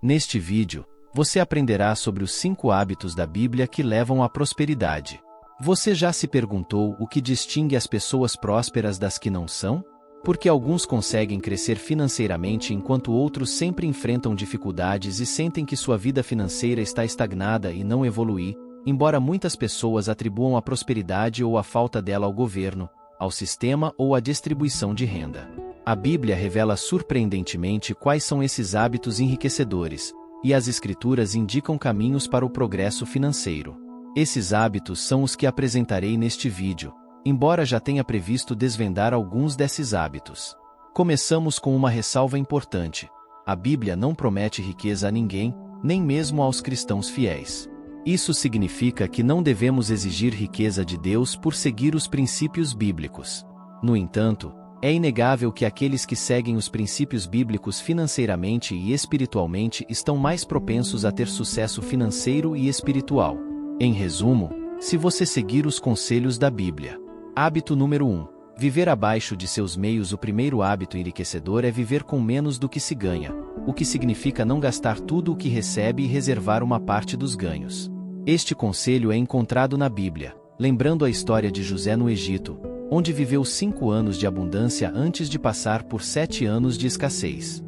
Neste vídeo, você aprenderá sobre os 5 hábitos da Bíblia que levam à prosperidade. Você já se perguntou o que distingue as pessoas prósperas das que não são? Porque alguns conseguem crescer financeiramente enquanto outros sempre enfrentam dificuldades e sentem que sua vida financeira está estagnada e não evolui, embora muitas pessoas atribuam a prosperidade ou a falta dela ao governo, ao sistema ou à distribuição de renda. A Bíblia revela surpreendentemente quais são esses hábitos enriquecedores, e as Escrituras indicam caminhos para o progresso financeiro. Esses hábitos são os que apresentarei neste vídeo, embora já tenha previsto desvendar alguns desses hábitos. Começamos com uma ressalva importante: a Bíblia não promete riqueza a ninguém, nem mesmo aos cristãos fiéis. Isso significa que não devemos exigir riqueza de Deus por seguir os princípios bíblicos. No entanto, é inegável que aqueles que seguem os princípios bíblicos financeiramente e espiritualmente estão mais propensos a ter sucesso financeiro e espiritual. Em resumo, se você seguir os conselhos da Bíblia. Hábito número 1. Viver abaixo de seus meios. O primeiro hábito enriquecedor é viver com menos do que se ganha, o que significa não gastar tudo o que recebe e reservar uma parte dos ganhos. Este conselho é encontrado na Bíblia, lembrando a história de José no Egito, onde viveu 5 anos de abundância antes de passar por 7 anos de escassez.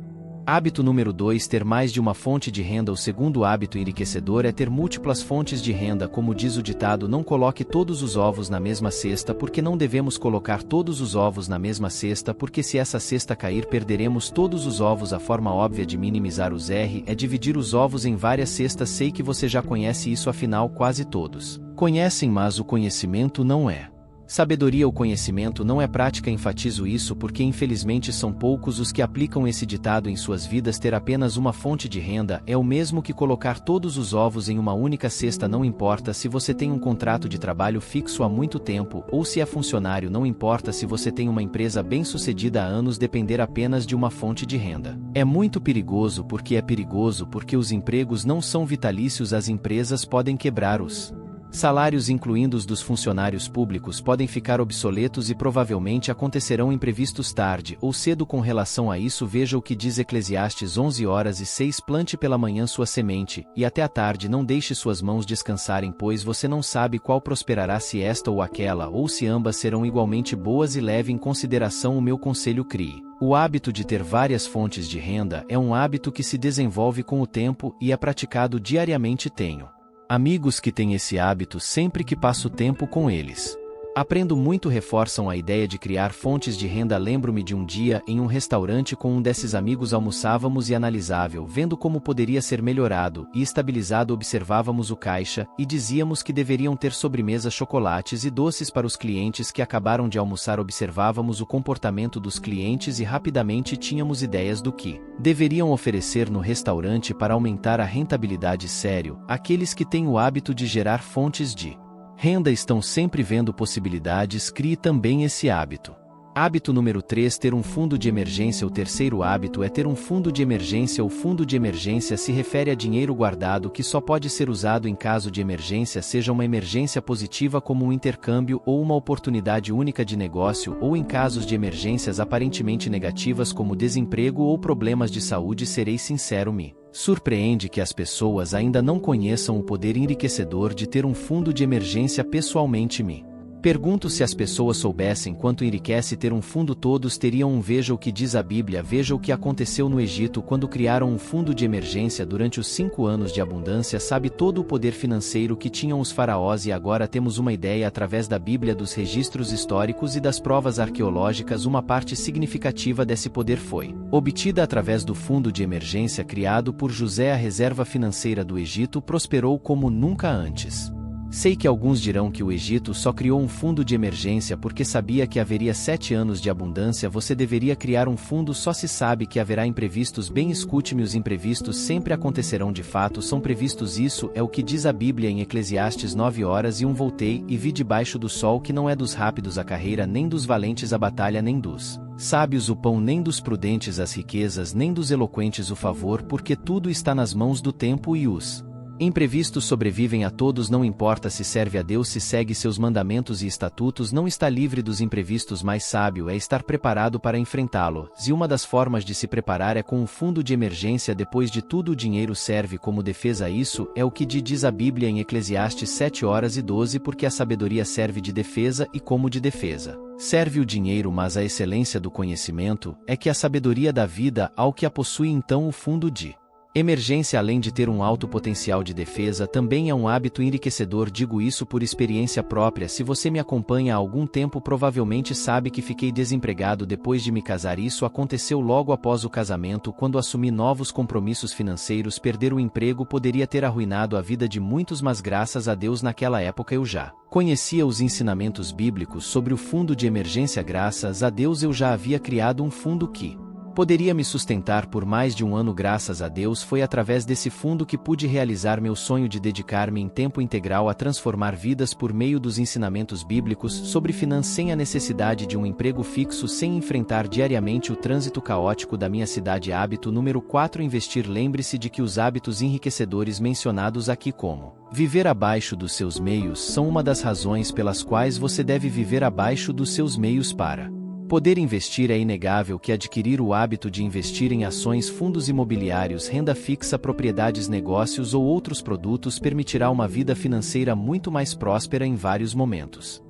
Hábito número 2. Ter mais de uma fonte de renda. O segundo hábito enriquecedor é ter múltiplas fontes de renda. Como diz o ditado, não coloque todos os ovos na mesma cesta, porque não devemos colocar todos os ovos na mesma cesta, porque se essa cesta cair perderemos todos os ovos. A forma óbvia de minimizar os R é dividir os ovos em várias cestas. Sei que você já conhece isso, afinal quase todos conhecem, mas o conhecimento não é sabedoria. O conhecimento não é prática. Enfatizo isso porque infelizmente são poucos os que aplicam esse ditado em suas vidas. Ter apenas uma fonte de renda é o mesmo que colocar todos os ovos em uma única cesta. Não importa se você tem um contrato de trabalho fixo há muito tempo ou se é funcionário, não importa se você tem uma empresa bem-sucedida há anos, depender apenas de uma fonte de renda é muito perigoso. Porque é perigoso porque os empregos não são vitalícios. As empresas podem quebrar, os salários, incluindo os dos funcionários públicos, podem ficar obsoletos e provavelmente acontecerão imprevistos tarde ou cedo. Com relação a isso, veja o que diz Eclesiastes 11:06. Plante pela manhã sua semente, e até a tarde não deixe suas mãos descansarem, pois você não sabe qual prosperará, se esta ou aquela, ou se ambas serão igualmente boas. E leve em consideração o meu conselho: crie o hábito de ter várias fontes de renda. É um hábito que se desenvolve com o tempo e é praticado diariamente. Tenho amigos que têm esse hábito. Sempre que passo tempo com eles, aprendo muito. Reforçam a ideia de criar fontes de renda. Lembro-me de um dia em um restaurante com um desses amigos. Almoçávamos e, analisável, vendo como poderia ser melhorado e estabilizado, observávamos o caixa e dizíamos que deveriam ter sobremesas, chocolates e doces para os clientes que acabaram de almoçar. Observávamos o comportamento dos clientes e rapidamente tínhamos ideias do que deveriam oferecer no restaurante para aumentar a rentabilidade. Sério, aqueles que têm o hábito de gerar fontes de renda estão sempre vendo possibilidades. Crie também esse hábito. Hábito número 3. Ter um fundo de emergência. O terceiro hábito é ter um fundo de emergência. O fundo de emergência se refere a dinheiro guardado que só pode ser usado em caso de emergência, seja uma emergência positiva como um intercâmbio ou uma oportunidade única de negócio, ou em casos de emergências aparentemente negativas como desemprego ou problemas de saúde. Serei sincero, me surpreende que as pessoas ainda não conheçam o poder enriquecedor de ter um fundo de emergência. Pessoalmente me pergunto, se as pessoas soubessem quanto enriquece ter um fundo, todos teriam um. Veja o que diz a Bíblia. Veja o que aconteceu no Egito quando criaram um fundo de emergência durante os 5 anos de abundância. Sabe todo o poder financeiro que tinham os faraós, e agora temos uma ideia através da Bíblia, dos registros históricos e das provas arqueológicas. Uma parte significativa desse poder foi obtida através do fundo de emergência criado por José. A reserva financeira do Egito prosperou como nunca antes. Sei que alguns dirão que o Egito só criou um fundo de emergência porque sabia que haveria 7 anos de abundância. Você deveria criar um fundo. Só se sabe que haverá imprevistos. Bem, escute-me, os imprevistos sempre acontecerão. De fato, são previstos. Isso é o que diz a Bíblia em Eclesiastes 9:01. Voltei e vi debaixo do sol que não é dos rápidos a carreira, nem dos valentes a batalha, nem dos sábios o pão, nem dos prudentes as riquezas, nem dos eloquentes o favor, porque tudo está nas mãos do tempo e os Imprevistos sobrevivem a todos, não importa se serve a Deus, se segue seus mandamentos e estatutos, não está livre dos imprevistos. Mais sábio é estar preparado para enfrentá-lo, e uma das formas de se preparar é com um fundo de emergência. Depois de tudo, o dinheiro serve como defesa. Isso é o que diz a Bíblia em Eclesiastes 7:12, porque a sabedoria serve de defesa, e como de defesa serve o dinheiro, mas a excelência do conhecimento é que a sabedoria dá vida ao que a possui. Então o fundo de emergência, além de ter um alto potencial de defesa, também é um hábito enriquecedor. Digo isso por experiência própria. Se você me acompanha há algum tempo, provavelmente sabe que fiquei desempregado depois de me casar. Isso aconteceu logo após o casamento, quando assumi novos compromissos financeiros. Perder o emprego poderia ter arruinado a vida de muitos, mas graças a Deus naquela época eu já conhecia os ensinamentos bíblicos sobre o fundo de emergência. Graças a Deus eu já havia criado um fundo que poderia me sustentar por mais de um ano. Graças a Deus foi através desse fundo que pude realizar meu sonho de dedicar-me em tempo integral a transformar vidas por meio dos ensinamentos bíblicos sobre finanças, sem a necessidade de um emprego fixo, sem enfrentar diariamente o trânsito caótico da minha cidade. Hábito número 4: investir. Lembre-se de que os hábitos enriquecedores mencionados aqui, como viver abaixo dos seus meios, são uma das razões pelas quais você deve viver abaixo dos seus meios para poder investir. É inegável que adquirir o hábito de investir em ações, fundos imobiliários, renda fixa, propriedades, negócios ou outros produtos permitirá uma vida financeira muito mais próspera em vários momentos.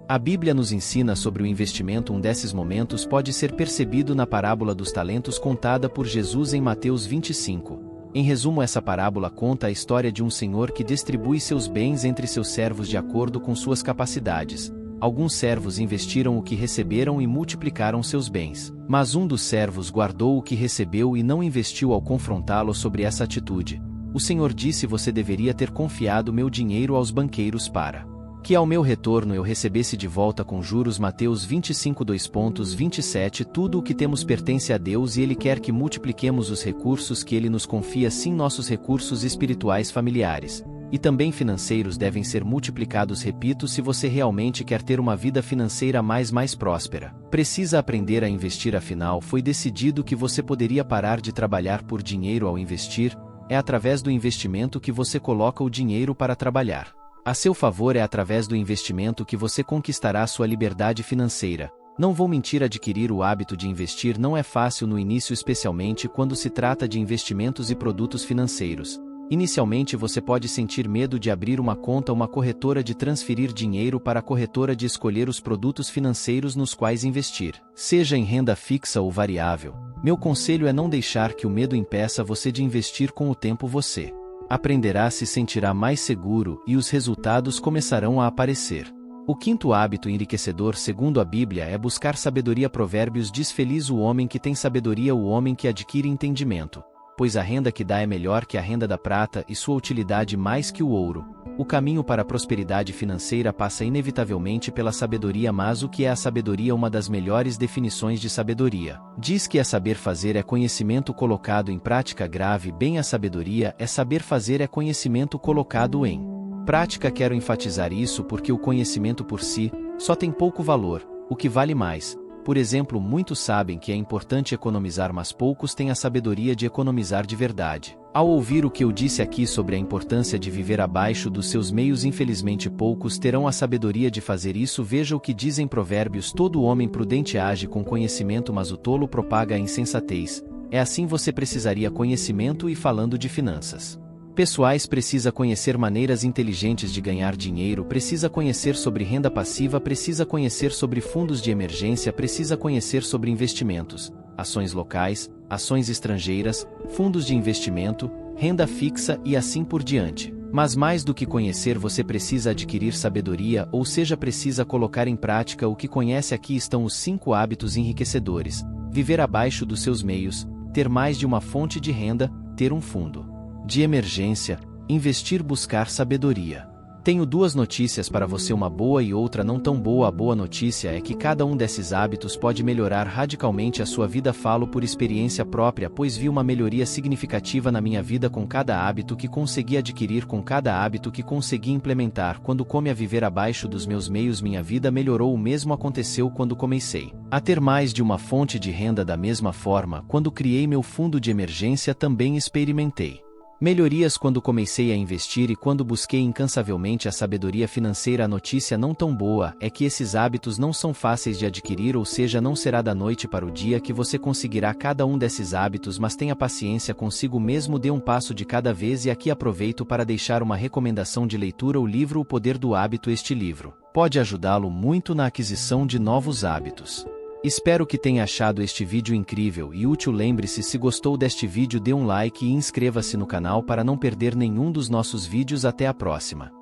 A Bíblia nos ensina sobre o investimento. Um desses momentos pode ser percebido na parábola dos talentos contada por Jesus em Mateus 25. Em resumo, essa parábola conta a história de um senhor que distribui seus bens entre seus servos de acordo com suas capacidades. Alguns servos investiram o que receberam e multiplicaram seus bens, mas um dos servos guardou o que recebeu e não investiu. Ao confrontá-lo sobre essa atitude, o Senhor disse: você deveria ter confiado meu dinheiro aos banqueiros para que ao meu retorno eu recebesse de volta com juros. Mateus 25:27. Tudo o que temos pertence a Deus e Ele quer que multipliquemos os recursos que Ele nos confia. Sim, nossos recursos espirituais, familiares e também financeiros devem ser multiplicados. Repito, se você realmente quer ter uma vida financeira mais próspera, precisa aprender a investir. Afinal, foi decidido que você poderia parar de trabalhar por dinheiro ao investir. É através do investimento que você coloca o dinheiro para trabalhar a seu favor. É através do investimento que você conquistará sua liberdade financeira. Não vou mentir, adquirir o hábito de investir não é fácil no início, especialmente quando se trata de investimentos e produtos financeiros. Inicialmente você pode sentir medo de abrir uma conta, uma corretora, de transferir dinheiro para a corretora, de escolher os produtos financeiros nos quais investir, seja em renda fixa ou variável. Meu conselho é não deixar que o medo impeça você de investir. Com o tempo você aprenderá, se sentirá mais seguro e os resultados começarão a aparecer. O quinto hábito enriquecedor, segundo a Bíblia, é buscar sabedoria. Provérbios diz: feliz o homem que tem sabedoria, o homem que adquire entendimento, pois a renda que dá é melhor que a renda da prata e sua utilidade mais que o ouro. O caminho para a prosperidade financeira passa inevitavelmente pela sabedoria. Mas o que é a sabedoria? Uma das melhores definições de sabedoria diz que é saber fazer, é conhecimento colocado em prática. Grave bem: a sabedoria é saber fazer, é conhecimento colocado em prática. Quero enfatizar isso porque o conhecimento por si só tem pouco valor. O que vale mais, por exemplo, muitos sabem que é importante economizar, mas poucos têm a sabedoria de economizar de verdade. Ao ouvir o que eu disse aqui sobre a importância de viver abaixo dos seus meios, infelizmente poucos terão a sabedoria de fazer isso. Veja o que diz em Provérbios: todo homem prudente age com conhecimento, mas o tolo propaga a insensatez. É assim, você precisaria conhecimento. E falando de finanças pessoais, precisa conhecer maneiras inteligentes de ganhar dinheiro, precisa conhecer sobre renda passiva, precisa conhecer sobre fundos de emergência, precisa conhecer sobre investimentos, ações locais, ações estrangeiras, fundos de investimento, renda fixa e assim por diante. Mas mais do que conhecer, você precisa adquirir sabedoria, ou seja, precisa colocar em prática o que conhece. Aqui estão os 5 hábitos enriquecedores: viver abaixo dos seus meios, ter mais de uma fonte de renda, ter um fundo de emergência, investir, buscar sabedoria. Tenho 2 notícias para você, uma boa e outra não tão boa. A boa notícia é que cada um desses hábitos pode melhorar radicalmente a sua vida. Falo por experiência própria, pois vi uma melhoria significativa na minha vida com cada hábito que consegui adquirir, com cada hábito que consegui implementar. Quando come a viver abaixo dos meus meios, minha vida melhorou. O mesmo aconteceu quando comecei a ter mais de uma fonte de renda. Da mesma forma, quando criei meu fundo de emergência, também experimentei Melhorias quando comecei a investir e quando busquei incansavelmente a sabedoria financeira. A notícia não tão boa é que esses hábitos não são fáceis de adquirir, ou seja, não será da noite para o dia que você conseguirá cada um desses hábitos, mas tenha paciência consigo mesmo, dê um passo de cada vez. E aqui aproveito para deixar uma recomendação de leitura: o livro O Poder do Hábito. Este livro pode ajudá-lo muito na aquisição de novos hábitos. Espero que tenha achado este vídeo incrível e útil. Lembre-se, se gostou deste vídeo, dê um like e inscreva-se no canal para não perder nenhum dos nossos vídeos. Até a próxima.